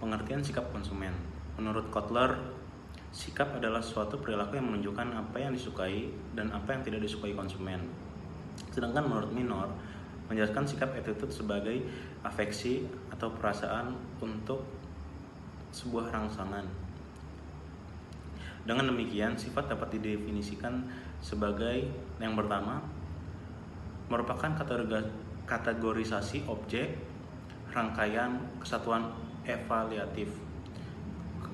Pengertian sikap konsumen. Menurut Kotler, sikap adalah suatu perilaku yang menunjukkan apa yang disukai dan apa yang tidak disukai konsumen. Sedangkan menurut Minor, menjelaskan sikap attitude sebagai afeksi atau perasaan untuk sebuah rangsangan. Dengan demikian, sifat dapat didefinisikan sebagai yang pertama, merupakan kategorisasi objek, rangkaian, kesatuan evaluatif.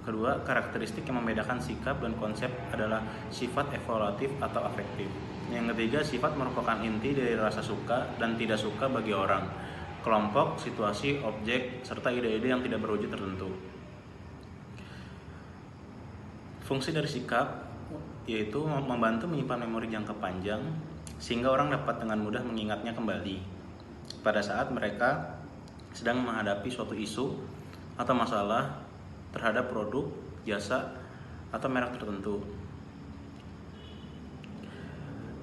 Kedua, karakteristik yang membedakan sikap dan konsep adalah sifat evaluatif atau afektif. Yang ketiga, sifat merupakan inti dari rasa suka dan tidak suka bagi orang, kelompok, situasi, objek, serta ide-ide yang tidak berwujud tertentu. Fungsi dari sikap yaitu membantu menyimpan memori jangka panjang sehingga orang dapat dengan mudah mengingatnya kembali pada saat mereka sedang menghadapi suatu isu atau masalah terhadap produk, jasa, atau merek tertentu.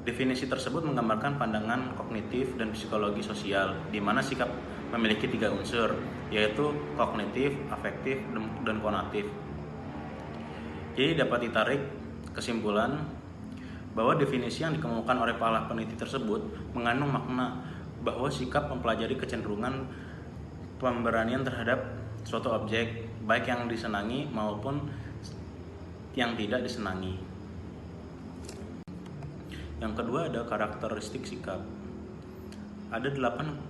Definisi tersebut menggambarkan pandangan kognitif dan psikologi sosial, di mana sikap memiliki 3 unsur, yaitu kognitif, afektif, dan konatif. Jadi dapat ditarik kesimpulan bahwa definisi yang dikemukakan oleh para peneliti tersebut mengandung makna bahwa sikap mempelajari kecenderungan pemberanian terhadap suatu objek, baik yang disenangi maupun yang tidak disenangi. Yang kedua ada karakteristik sikap. Ada 8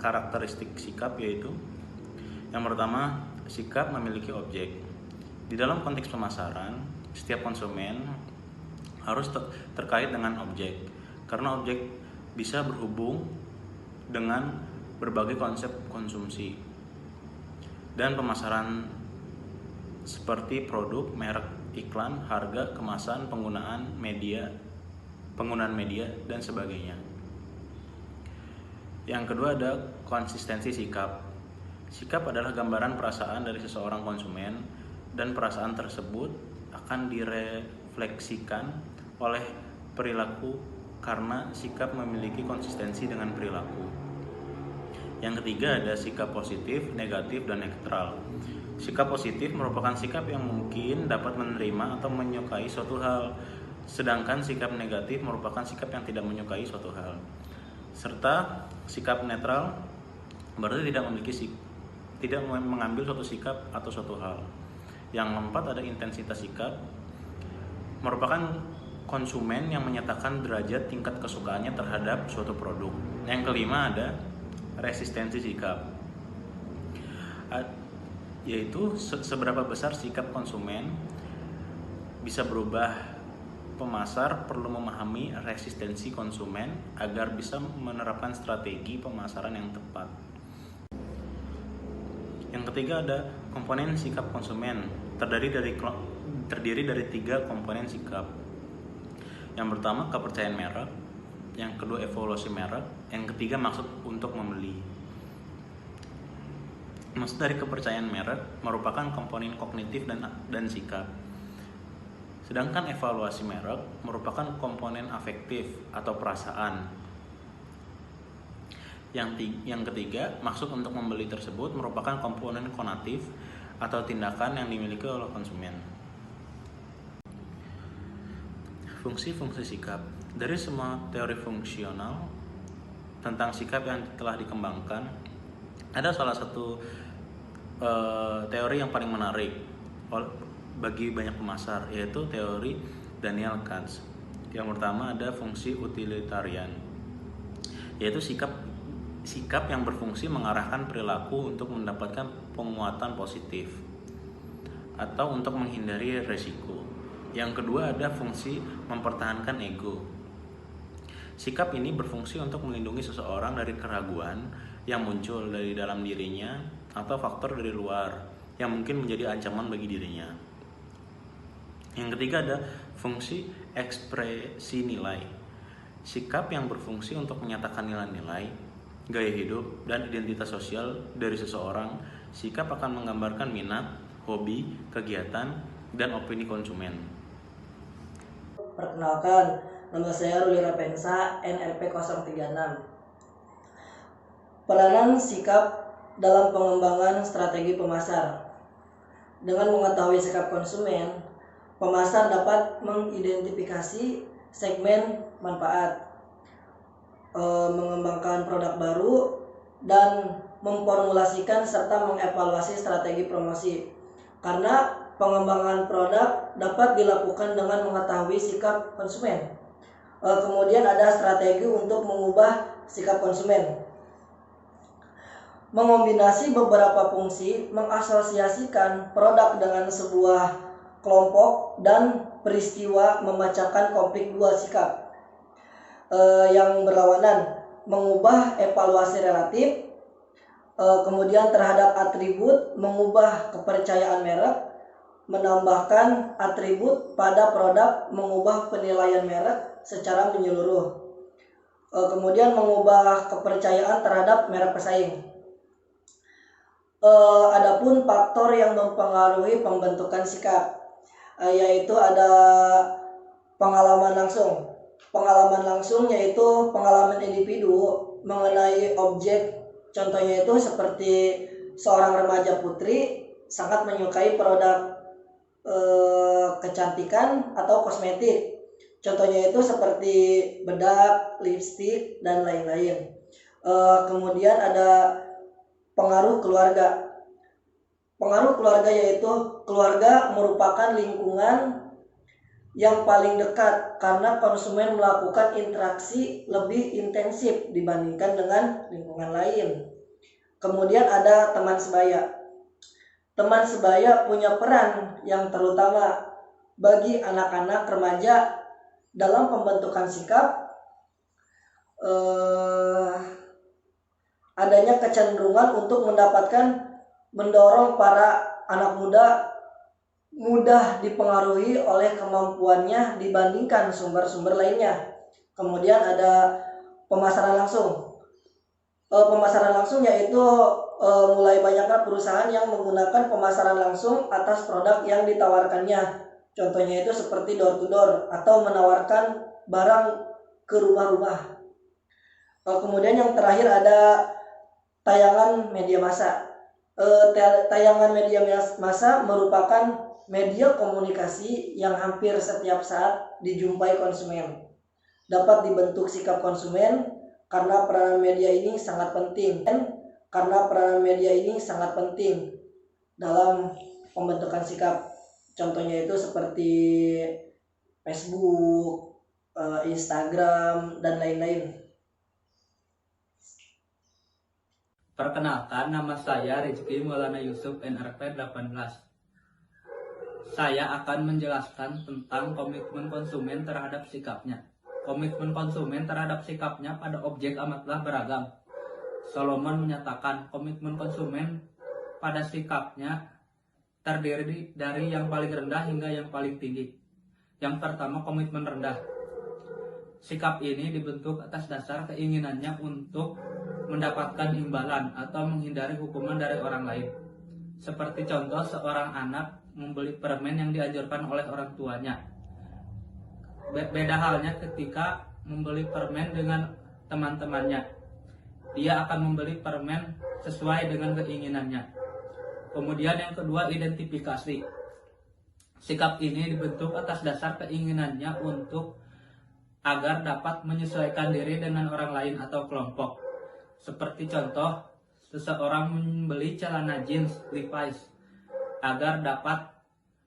karakteristik sikap, yaitu yang pertama, sikap memiliki objek. Di dalam konteks pemasaran, setiap konsumen harus terkait dengan objek, karena objek bisa berhubung dengan berbagai konsep konsumsi dan pemasaran seperti produk, merek, iklan, harga, kemasan, penggunaan media, dan sebagainya. Yang kedua ada konsistensi sikap. Sikap adalah gambaran perasaan dari seseorang konsumen, dan perasaan tersebut akan direfleksikan oleh perilaku karena sikap memiliki konsistensi dengan perilaku. Yang ketiga ada sikap positif, negatif, dan netral. Sikap positif merupakan sikap yang mungkin dapat menerima atau menyukai suatu hal, sedangkan sikap negatif merupakan sikap yang tidak menyukai suatu hal. Serta sikap netral berarti tidak mengambil suatu sikap atau suatu hal. Yang keempat ada intensitas sikap, merupakan konsumen yang menyatakan derajat tingkat kesukaannya terhadap suatu produk. Yang kelima ada resistensi sikap, yaitu seberapa besar sikap konsumen bisa berubah. Pemasar perlu memahami resistensi konsumen agar bisa menerapkan strategi pemasaran yang tepat. Yang ketiga ada komponen sikap konsumen, terdiri dari 3 komponen sikap. Yang pertama kepercayaan merek, yang kedua evaluasi merek, yang ketiga maksud untuk membeli. Maksud dari kepercayaan merek merupakan komponen kognitif dan sikap. Sedangkan evaluasi merek merupakan komponen afektif atau perasaan. Yang ketiga, maksud untuk membeli tersebut merupakan komponen konatif atau tindakan yang dimiliki oleh konsumen. Fungsi-fungsi sikap. Dari semua teori fungsional tentang sikap yang telah dikembangkan, ada salah satu teori yang paling menarik bagi banyak pemasar, yaitu teori Daniel Katz. Yang pertama ada fungsi utilitarian, yaitu sikap yang berfungsi mengarahkan perilaku untuk mendapatkan penguatan positif atau untuk menghindari resiko. Yang kedua ada fungsi mempertahankan ego. Sikap ini berfungsi untuk melindungi seseorang dari keraguan yang muncul dari dalam dirinya atau faktor dari luar yang mungkin menjadi ancaman bagi dirinya. Yang ketiga ada fungsi ekspresi nilai. Sikap yang berfungsi untuk menyatakan nilai-nilai, gaya hidup, dan identitas sosial dari seseorang. Sikap akan menggambarkan minat, hobi, kegiatan, dan opini konsumen. Perkenalkan, nama saya Ruli Rapensa, NRP 036. Peranan sikap dalam pengembangan strategi pemasar. Dengan mengetahui sikap konsumen, pemasar dapat mengidentifikasi segmen manfaat, mengembangkan produk baru, dan memformulasikan serta mengevaluasi strategi promosi. Karena pengembangan produk dapat dilakukan dengan mengetahui sikap konsumen. Kemudian ada strategi untuk mengubah sikap konsumen. Mengombinasi beberapa fungsi, mengasosiasikan produk dengan sebuah kelompok dan peristiwa memecahkan konflik dua sikap yang berlawanan, mengubah evaluasi relatif, kemudian terhadap atribut, mengubah kepercayaan merek, menambahkan atribut pada produk, mengubah penilaian merek secara menyeluruh, kemudian mengubah kepercayaan terhadap merek pesaing. Adapun faktor yang mempengaruhi pembentukan sikap, yaitu ada pengalaman langsung. Pengalaman langsung yaitu pengalaman individu mengenai objek. Contohnya itu seperti seorang remaja putri sangat menyukai produk kecantikan atau kosmetik. Contohnya itu seperti bedak, lipstik, dan lain-lain. Kemudian ada pengaruh keluarga. Pengaruh keluarga yaitu keluarga merupakan lingkungan yang paling dekat karena konsumen melakukan interaksi lebih intensif dibandingkan dengan lingkungan lain. Kemudian ada teman sebaya. Teman sebaya punya peran yang terutama bagi anak-anak remaja dalam pembentukan sikap. Adanya kecenderungan untuk mendorong para anak muda mudah dipengaruhi oleh kemampuannya dibandingkan sumber-sumber lainnya. Kemudian ada pemasaran langsung. Pemasaran langsung yaitu mulai banyaknya perusahaan yang menggunakan pemasaran langsung atas produk yang ditawarkannya. Contohnya itu seperti door to door atau menawarkan barang ke rumah-rumah. Kemudian yang terakhir ada tayangan media massa. Tayangan media massa merupakan media komunikasi yang hampir setiap saat dijumpai konsumen. Dapat dibentuk sikap konsumen karena peranan media ini sangat penting. Dalam pembentukan sikap. Contohnya itu seperti Facebook, Instagram, dan lain-lain. Perkenalkan, nama saya Rizky Maulana Yusuf, NRP 18. Saya akan menjelaskan tentang komitmen konsumen terhadap sikapnya. Komitmen konsumen terhadap sikapnya pada objek amatlah beragam. Solomon menyatakan komitmen konsumen pada sikapnya terdiri dari yang paling rendah hingga yang paling tinggi. Yang pertama, komitmen rendah. Sikap ini dibentuk atas dasar keinginannya untuk mendapatkan imbalan atau menghindari hukuman dari orang lain. Seperti contoh, seorang anak membeli permen yang dianjurkan oleh orang tuanya. Beda halnya ketika membeli permen dengan teman-temannya. Dia akan membeli permen sesuai dengan keinginannya. Kemudian yang kedua, identifikasi. Sikap ini dibentuk atas dasar keinginannya untuk agar dapat menyesuaikan diri dengan orang lain atau kelompok. Seperti contoh, seseorang membeli celana jeans Levi's agar dapat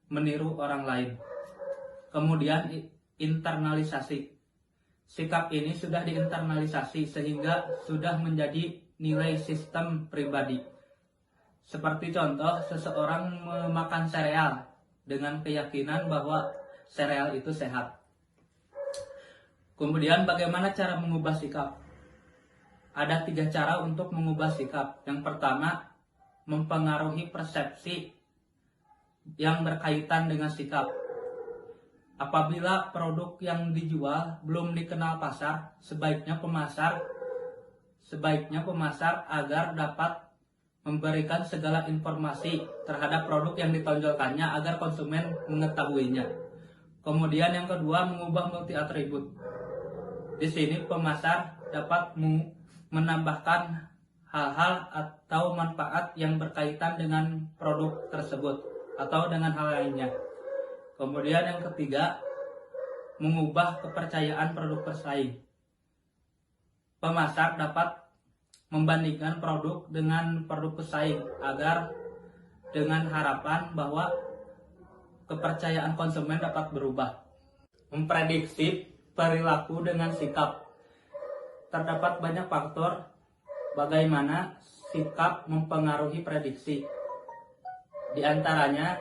meniru orang lain. Kemudian internalisasi. Sikap ini sudah diinternalisasi sehingga sudah menjadi nilai sistem pribadi. Seperti contoh, seseorang memakan sereal dengan keyakinan bahwa sereal itu sehat. Kemudian bagaimana cara mengubah sikap? Ada 3 cara untuk mengubah sikap. Yang pertama, mempengaruhi persepsi yang berkaitan dengan sikap. Apabila produk yang dijual belum dikenal pasar, sebaiknya pemasar agar dapat memberikan segala informasi terhadap produk yang ditonjolkannya agar konsumen mengetahuinya. Kemudian yang kedua, mengubah multi atribut. Di sini pemasar dapat menambahkan hal-hal atau manfaat yang berkaitan dengan produk tersebut atau dengan hal lainnya. Kemudian yang ketiga, mengubah kepercayaan produk pesaing. Pemasar dapat membandingkan produk dengan produk pesaing agar dengan harapan bahwa kepercayaan konsumen dapat berubah. Memprediksi perilaku dengan sikap. Terdapat banyak faktor bagaimana sikap mempengaruhi prediksi. Di antaranya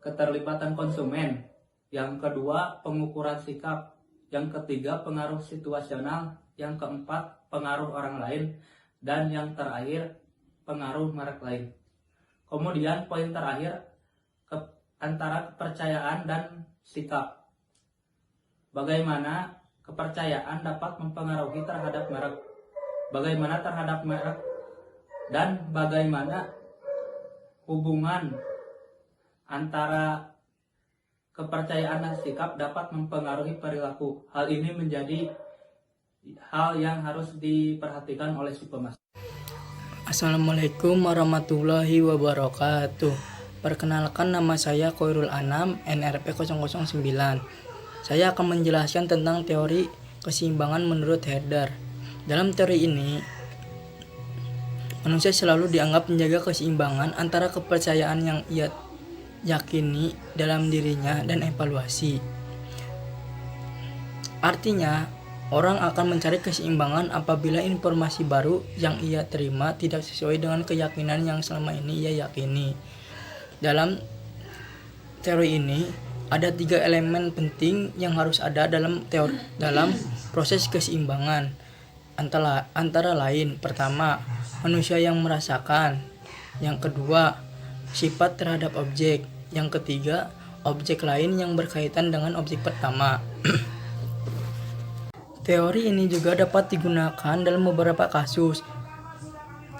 keterlibatan konsumen, yang kedua pengukuran sikap, yang ketiga pengaruh situasional, yang keempat pengaruh orang lain, dan yang terakhir pengaruh merek lain. Kemudian poin terakhir, antara kepercayaan dan sikap. Bagaimana kepercayaan dapat mempengaruhi terhadap merek, bagaimana terhadap merek, dan bagaimana hubungan antara kepercayaan dan sikap dapat mempengaruhi perilaku. Hal ini menjadi hal yang harus diperhatikan oleh si pemasar. Assalamualaikum warahmatullahi wabarakatuh. Perkenalkan, nama saya Koirul Anam, NRP 009. Saya akan menjelaskan tentang teori keseimbangan menurut Herder. Dalam teori ini, manusia selalu dianggap menjaga keseimbangan antara kepercayaan yang ia yakini dalam dirinya dan evaluasi. Artinya, orang akan mencari keseimbangan apabila informasi baru yang ia terima tidak sesuai dengan keyakinan yang selama ini ia yakini. Dalam teori ini, ada 3 elemen penting yang harus ada dalam proses keseimbangan. Antara lain, pertama, manusia yang merasakan. Yang kedua, sifat terhadap objek. Yang ketiga, objek lain yang berkaitan dengan objek pertama. Teori ini juga dapat digunakan dalam beberapa kasus.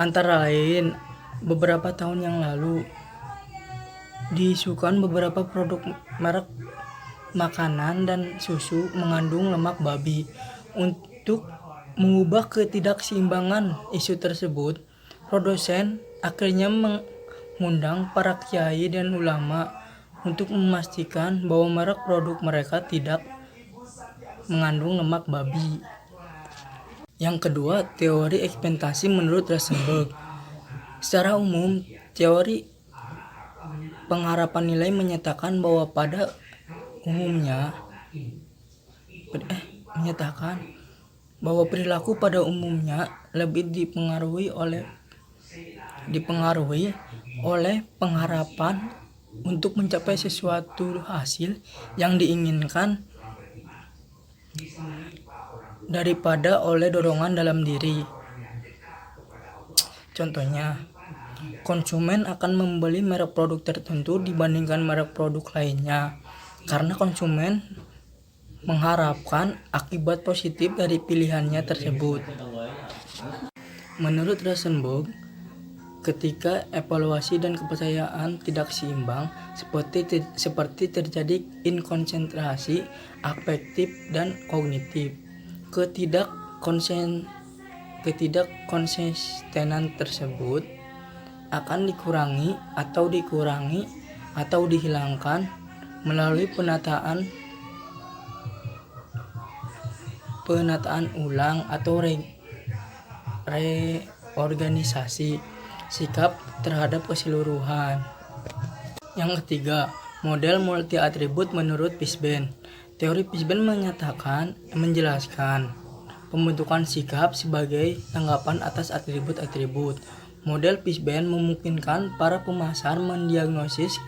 Antara lain, beberapa tahun yang lalu diisukan beberapa produk merek makanan dan susu mengandung lemak babi. Untuk mengubah ketidakseimbangan isu tersebut, produsen akhirnya mengundang para kiai dan ulama untuk memastikan bahwa merek produk mereka tidak mengandung lemak babi. Yang kedua, teori ekspektasi menurut Rosenberg. Secara umum, teori pengharapan nilai menyatakan bahwa pada umumnya perilaku pada umumnya lebih dipengaruhi oleh pengharapan untuk mencapai sesuatu hasil yang diinginkan daripada oleh dorongan dalam diri. Contohnya, konsumen akan membeli merek produk tertentu dibandingkan merek produk lainnya karena konsumen mengharapkan akibat positif dari pilihannya tersebut. Menurut Rosenberg, ketika evaluasi dan kepercayaan tidak seimbang, seperti terjadi inkonsentrasi afektif dan kognitif, ketidakkonsistenan tersebut akan dikurangi atau dihilangkan melalui penataan ulang atau reorganisasi sikap terhadap keseluruhan. Yang ketiga, model multi atribut menurut Fishbein. Teori Fishbein menjelaskan pembentukan sikap sebagai tanggapan atas atribut-atribut. Model Fishbein memungkinkan para pemasar mendiagnosis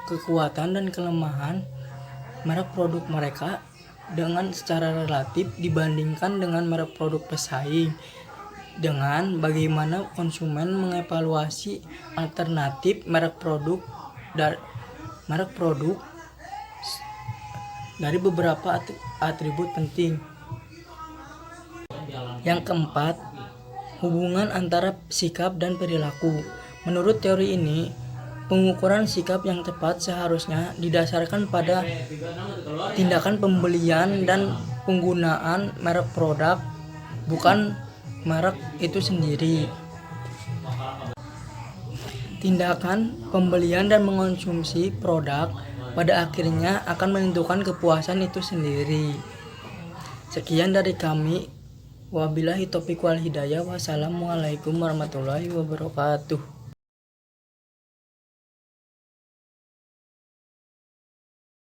kekuatan dan kelemahan merek produk mereka dengan secara relatif dibandingkan dengan merek produk pesaing, dengan bagaimana konsumen mengevaluasi alternatif merek produk dari beberapa atribut penting. Yang keempat, hubungan antara sikap dan perilaku. Menurut teori ini, pengukuran sikap yang tepat seharusnya didasarkan pada tindakan pembelian dan penggunaan merek produk, bukan merek itu sendiri. Tindakan pembelian dan mengonsumsi produk pada akhirnya akan menentukan kepuasan itu sendiri. Sekian dari kami. Wabillahi taufiq wal hidayah. Wassalamualaikum warahmatullahi wabarakatuh.